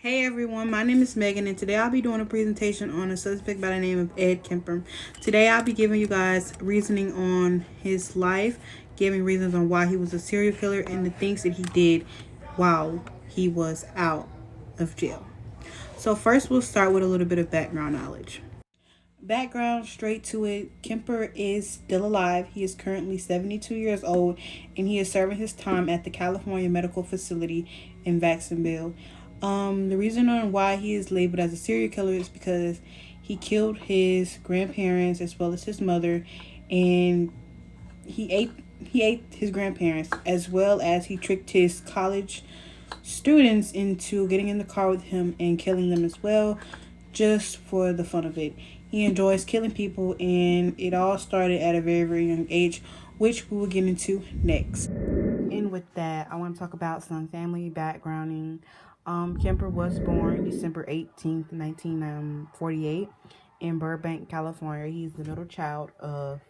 Hey everyone, my name is Megan, and today I'll be doing a presentation on a suspect by the name of Ed Kemper. Today I'll be giving you guys reasoning on his life, giving reasons on why he was a serial killer, and the things that he did while he was out of jail. So first we'll start with a little bit of background knowledge. Background straight to it. Kemper is still alive. He is currently 72 years old and he is serving his time at the California Medical Facility in Jacksonville. The reason on why he is labeled as a serial killer is because he killed his grandparents as well as his mother, and he ate he ate his grandparents, as well as he tricked his college students into getting in the car with him and killing them as well, just for the fun of it. He enjoys killing people, and it all started at a very, very young age, which we will get into next. And with that, I want to talk about some family backgrounding. Kemper was born December 18th, 1948, in Burbank, California. He's the middle child of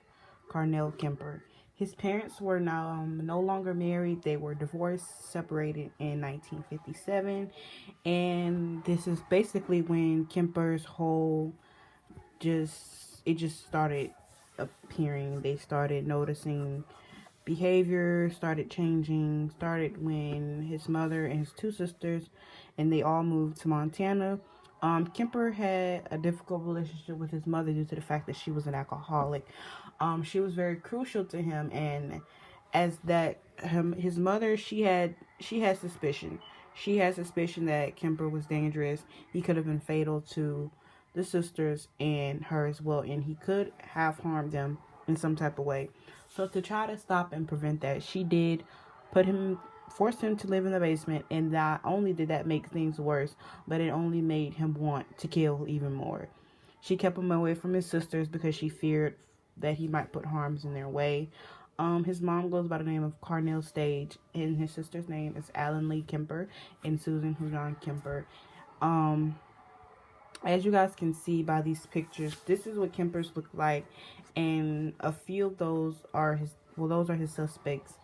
Carnell Kemper. His parents were now no longer married. They were divorced, separated in 1957. And this is basically when Kemper's whole it just started appearing. They started noticing behavior, started changing, started when his mother and his two sisters, and they all moved to Montana. Kemper had a difficult relationship with his mother due to the fact that she was an alcoholic. She was very crucial to him, and as that his mother, she had suspicion. She had suspicion that Kemper was dangerous. He could have been fatal to the sisters and her as well, and he could have harmed them in some type of way. So to try to stop and prevent that, she did force him to live in the basement, and not only did that make things worse, but it only made him want to kill even more. She kept him away from his sisters because she feared that he might put harms in their way. His mom goes by the name of Carnell Stage, and his sister's name is Alan Lee Kemper and Susan Houdon Kemper. As you guys can see by these pictures, this is what Kemper's look like, and a few of those are his suspects,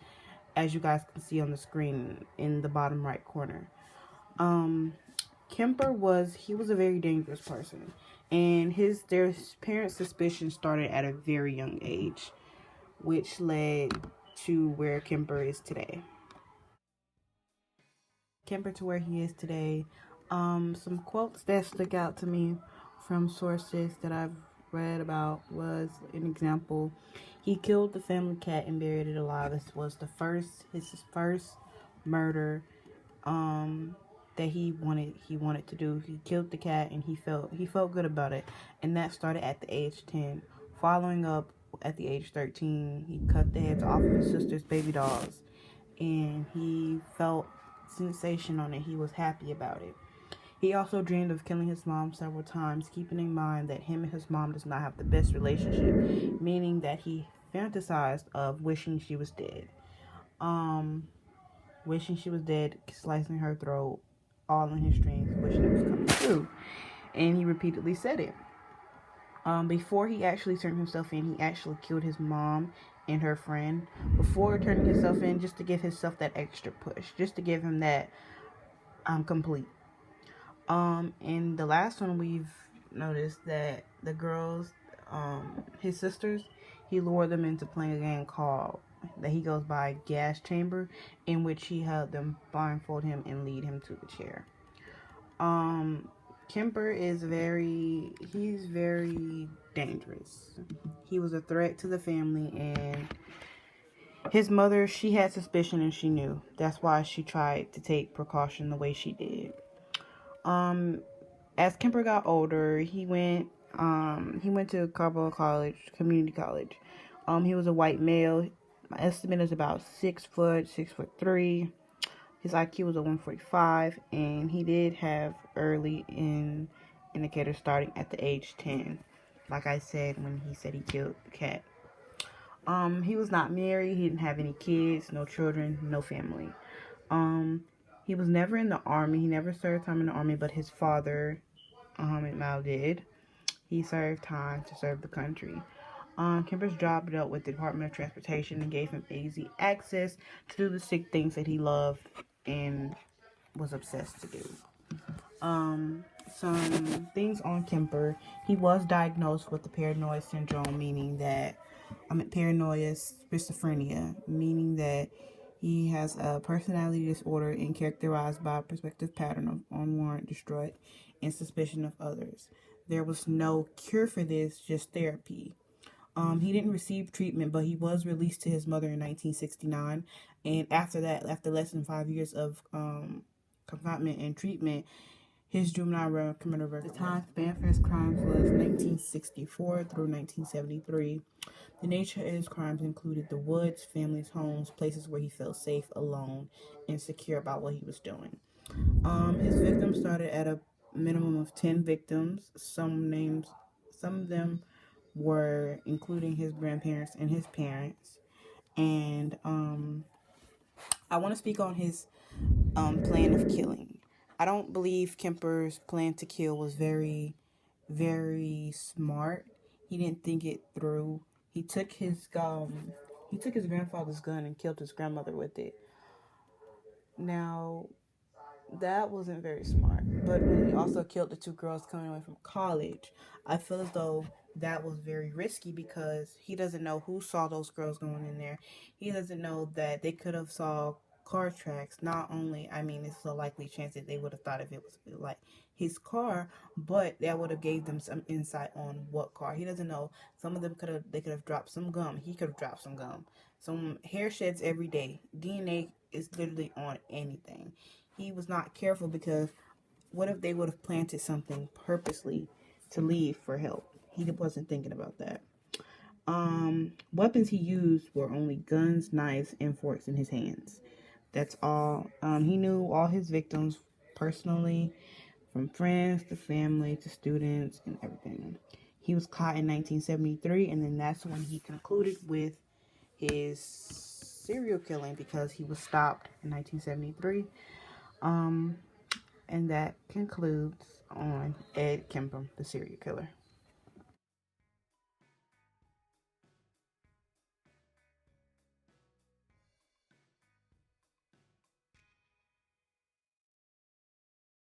as you guys can see on the screen in the bottom right corner. Kemper was a very dangerous person, and their parents' suspicion started at a very young age, which led to where Kemper is today. Kemper to where he is today. Some quotes that stuck out to me from sources that I've read about was an example. He killed the family cat and buried it alive. This was his first murder that he wanted to do. He killed the cat and he felt good about it, and that started at the age 10. Following up at the age 13, he cut the heads off of his sister's baby dolls, and he felt sensation on it. He was happy about it. He also dreamed of killing his mom several times, keeping in mind that him and his mom does not have the best relationship, meaning that he fantasized of wishing she was dead. Wishing she was dead, slicing her throat, all in his dreams, wishing it was coming true. And he repeatedly said it. Before he actually turned himself in, he actually killed his mom and her friend before turning himself in, just to give himself that extra push, just to give him that complete. And the last one, we've noticed that the girls, his sisters, he lured them into playing a game called that he goes by Gas Chamber, in which he had them blindfold him and lead him to the chair. Kemper is very dangerous. He was a threat to the family, and his mother, she had suspicion and she knew. That's why she tried to take precaution the way she did. As Kemper got older, he went to Carbondale College, community college. He was a white male. My estimate is about 6'3". His IQ was a 145, and he did have early indicators starting at the age 10. Like I said, when he said he killed the cat. He was not married. He didn't have any kids, no children, no family. He was never in the army. He never served time in the army, but his father, Muhammad Mal, did. He served time to serve the country. Kemper's job dealt with the Department of Transportation and gave him easy access to do the sick things that he loved and was obsessed to do. Some things on Kemper. He was diagnosed with the paranoid syndrome, meaning that paranoia schizophrenia, meaning that he has a personality disorder and characterized by a perspective pattern of unwarranted distrust and suspicion of others. There was no cure for this, just therapy. He didn't receive treatment, but he was released to his mother in 1969. And after that, after less than 5 years of confinement and treatment, his juvenile criminal record. The time span for his crimes was 1964 through 1973. The nature of his crimes included the woods, families, homes, places where he felt safe, alone, and secure about what he was doing. His victims started at a minimum of 10 victims. Some of them were including his grandparents and his parents. And I want to speak on his plan of killing. I don't believe Kemper's plan to kill was very, very smart. He didn't think it through. He took his grandfather's gun and killed his grandmother with it. Now, that wasn't very smart. But when he also killed the two girls coming away from college, I feel as though that was very risky because he doesn't know who saw those girls going in there. He doesn't know that they could have saw car tracks. Not only, it's a likely chance that they would have thought if it was like his car, but that would have gave them some insight on what car. He doesn't know. Some of them could have dropped some gum. He could have dropped some gum. Some hair sheds every day. DNA is literally on anything. He was not careful because what if they would have planted something purposely to leave for help? He wasn't thinking about that. Weapons he used were only guns, knives, and forks in his hands. That's all. He knew all his victims personally, from friends to family to students and everything. He was caught in 1973, and then that's when he concluded with his serial killing because he was stopped in 1973. And that concludes on Ed Kemper, the serial killer.